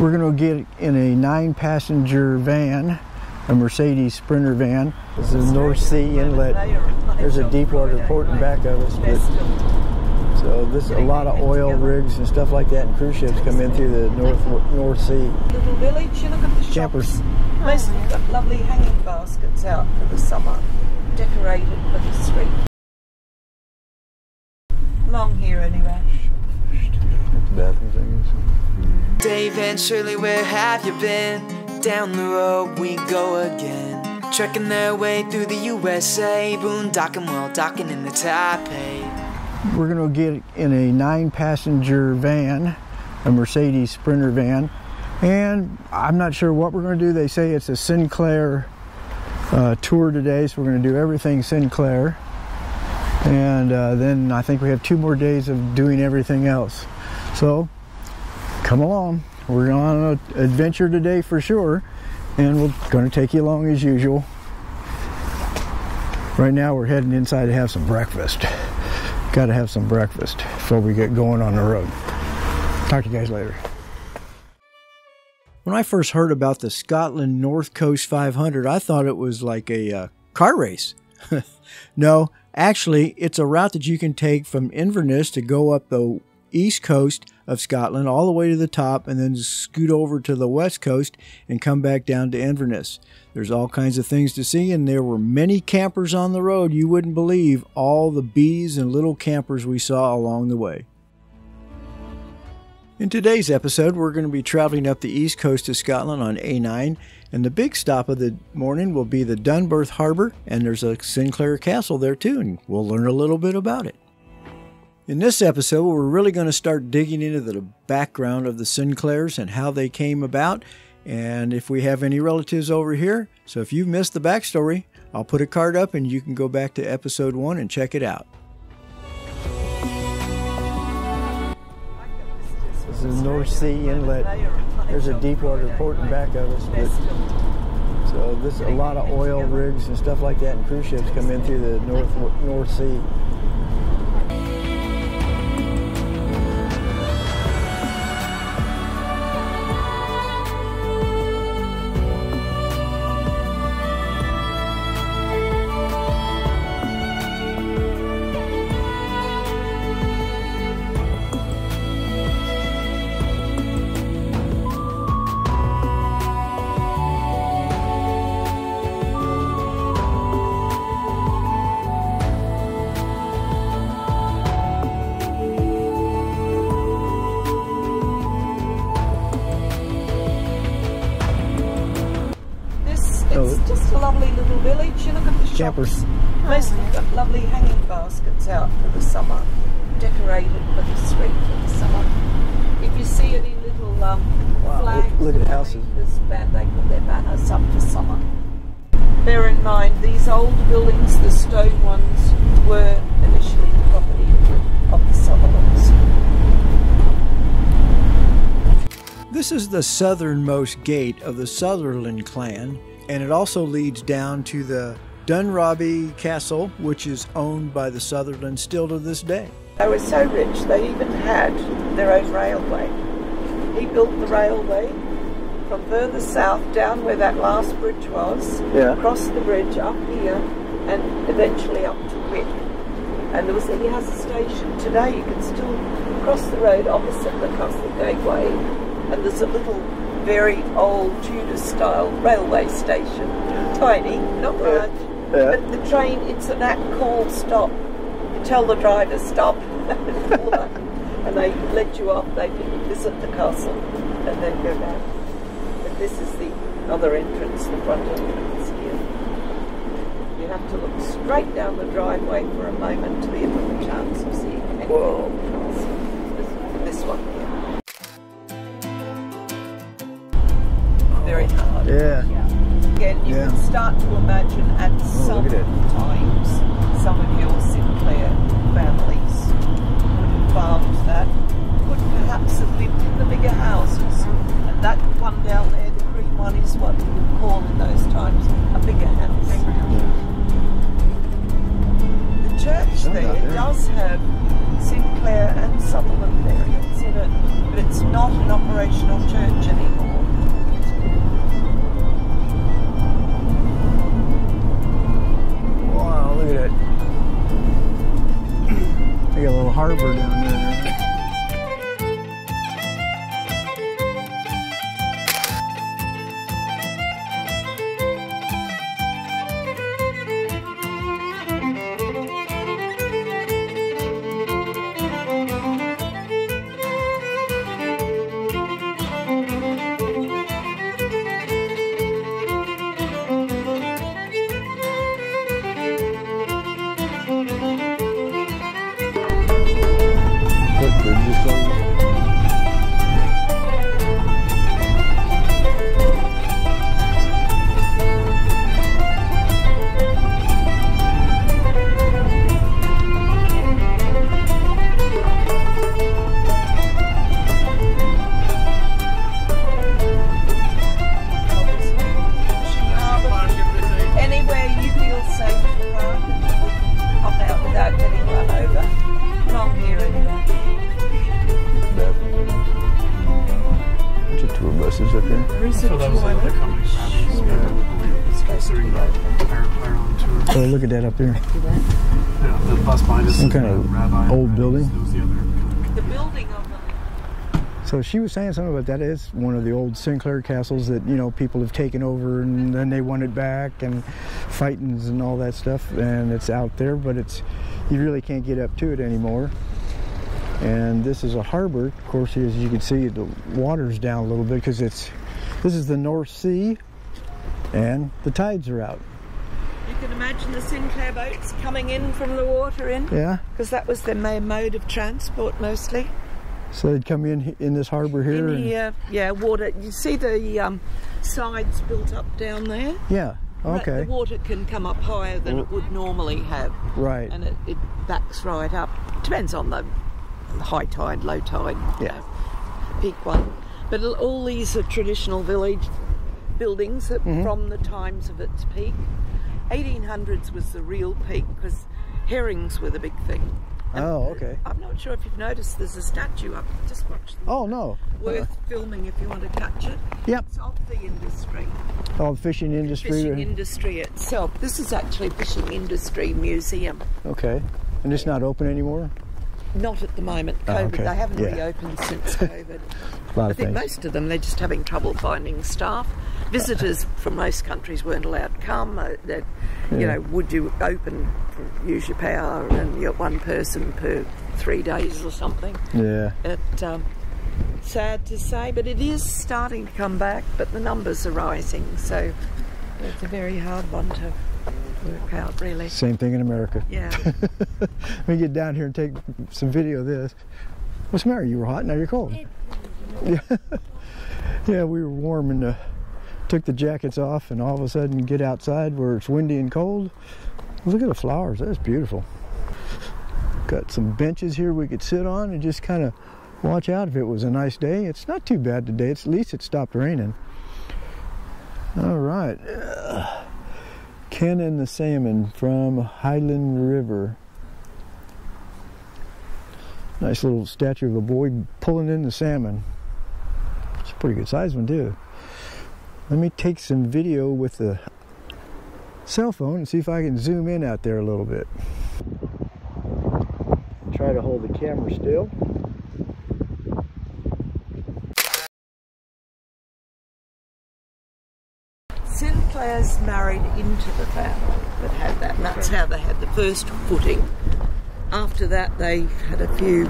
We're going to get in a 9-passenger van, a Mercedes Sprinter van. This is the North Sea inlet. There's a deepwater port in back of us. So this a lot of oil rigs and stuff like that, and cruise ships come in through the North Sea. Little village, you look at the campers. Mostly got lovely hanging baskets out for the summer, decorated for the street. Long here anyway. Bathrooms, I guess. Dave and Shirley, where have you been? Down the road we go again. Trekking their way through the USA, boondocking while docking in the Taipei. We're going to get in a 9-passenger van, a Mercedes Sprinter van, and I'm not sure what we're going to do. They say it's a Sinclair tour today, so we're going to do everything Sinclair, and then I think we have 2 more days of doing everything else. So come along, we're on an adventure today for sure, and we're going to take you along as usual. Right now we're heading inside to have some breakfast. Got to have some breakfast before we get going on the road. Talk to you guys later. When I first heard about the Scotland North Coast 500, I thought it was like a car race. No, actually, it's a route that you can take from Inverness to go up the east coast of Scotland all the way to the top, and then scoot over to the west coast and come back down to Inverness. There's all kinds of things to see, and there were many campers on the road. You wouldn't believe all the bees and little campers we saw along the way. In today's episode, we're going to be traveling up the east coast of Scotland on A9, and the big stop of the morning will be the Dunbarth Harbour, and there's a Sinclair Castle there too, and we'll learn a little bit about it. In this episode, we're really going to start digging into the background of the Sinclairs and how they came about, and if we have any relatives over here. So if you've missed the backstory, I'll put a card up and you can go back to episode 1 and check it out. This is the North Sea inlet. There's a deepwater port in back of us. So this a lot of oil rigs and stuff like that, and cruise ships come in through the North Sea. It's just a lovely little village. You look at the shops. Campers. Mostly got lovely hanging baskets out for the summer, decorated for the street for the summer. If you see any little flags, look at the houses. This band, they put their banners up for summer. Bear in mind, these old buildings, the stone ones, were initially the property of the Sutherlands. This is the southernmost gate of the Sutherland clan, and it also leads down to the DownTheRoadWeGo Castle, which is owned by the Sutherlands still to this day. They were so rich they even had their own railway. He built the railway from further south down where that last bridge was, across the bridge up here, and eventually up to Wick. And he has a station today. You can still cross the road opposite the Castle Gateway, and there's a little very old Tudor-style railway station. Tiny, not large, but the train, it's an at-call stop. You tell the driver, stop, and they let you off. They visit the castle and then go back. But this is the other entrance, the front entrance here. You have to look straight down the driveway for a moment to be able to have a chance of seeing anything. Whoa. This one here. Very hard. Yeah. Again, you can start to imagine at some times some of your Sinclair families would have farmed that, would perhaps have lived in the bigger houses. And that one down there, the green one, is what you would call in those times a bigger house. The church there does have Sinclair and Sutherland variants in it, but it's it's not an operational church anymore. Wow, look at that. They got a little harbor down there. Oh, look at that up there. Yeah, the bus behind us. Some kind of old building. The building of them. So she was saying something about that. It's one of the old Sinclair castles that, you know, people have taken over and then they want it back and fightings and all that stuff. And it's out there, but it's, you really can't get up to it anymore. And this is a harbor. Of course, as you can see, the water's down a little bit because this is the North Sea and the tides are out. You can imagine the Sinclair boats coming in from the water in. Yeah. Because that was their main mode of transport mostly. So they'd come in this harbour here? In here, yeah, water. You see the sides built up down there? Yeah, okay. The water can come up higher than it would normally have. Right. And it backs right up. Depends on the high tide, low tide, yeah. Peak one. But all these are traditional village buildings that from the times of its peak. 1800s was the real peak because herrings were the big thing. And okay. I'm not sure if you've noticed there's a statue up. Just watch the Oh, no. Worth filming if you want to catch it. Yep. It's of the industry. Oh, the fishing industry? Fishing industry itself. This is actually a fishing industry museum. Okay. And it's not open anymore? Not at the moment. COVID. Okay. They haven't reopened since COVID. I think most of them, they're just having trouble finding staff. Visitors from most countries weren't allowed to come. You know, would you open, use your power, and you got one person per 3 days or something. Yeah. Sad to say, but it is starting to come back, but the numbers are rising, so it's a very hard one to work out, really. Same thing in America. Yeah. Let me get down here and take some video of this. What's the matter? You were hot, now you're cold. Yeah. Yeah, we were warm and took the jackets off, and all of a sudden get outside where it's windy and cold. Look at the flowers, that's beautiful. Got some benches here we could sit on and just kind of watch out if it was a nice day. It's not too bad today, at least it stopped raining. All right. Ken and the Salmon from Highland River. Nice little statue of a boy pulling in the salmon. It's a pretty good sized one too. Let me take some video with the cell phone and see if I can zoom in out there a little bit. Try to hold the camera still. Sinclair's married into the family that had that, and that's how they had the first footing. After that, they had a few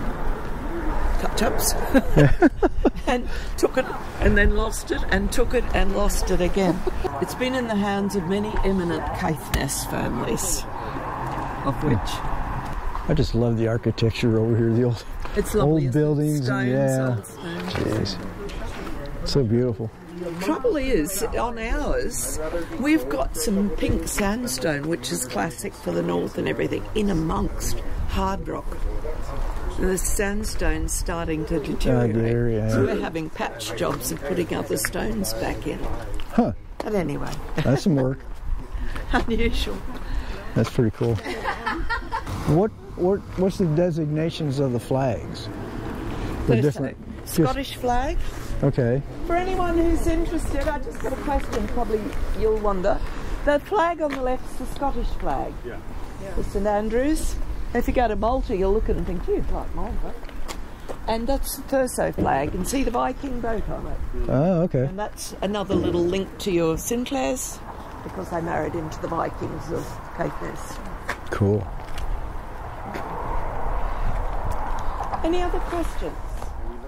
touch-ups and took it, and then lost it, and took it, and lost it again. It's been in the hands of many eminent Caithness families, of which... I just love the architecture over here, the old buildings. Stones, yeah. old stones. Jeez. So beautiful. Trouble is, on ours, we've got some pink sandstone, which is classic for the north and everything, in amongst hard rock. And the sandstone's starting to deteriorate. So we're having patch jobs of putting other stones back in. Huh. But anyway. That's some work. Unusual. That's pretty cool. What's the designations of the flags? The different Scottish flag. Okay. For anyone who's interested, I just got a question, probably you'll wonder. The flag on the left is the Scottish flag. Yeah. The St Andrews. If you go to Malta, you'll look at it and think, gee, it's like Malta. And that's the Thurso flag, and see the Viking boat on it. Oh, okay. And that's another little link to your Sinclairs, because they married into the Vikings of Caithness. Cool. Any other questions?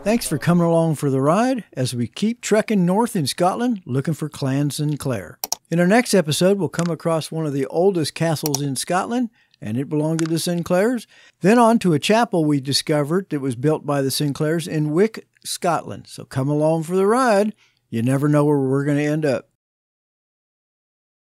Thanks for coming along for the ride as we keep trekking north in Scotland looking for Clan Sinclair. In our next episode, we'll come across one of the oldest castles in Scotland, and it belonged to the Sinclairs. Then on to a chapel we discovered that was built by the Sinclairs in Wick, Scotland. So come along for the ride. You never know where we're going to end up.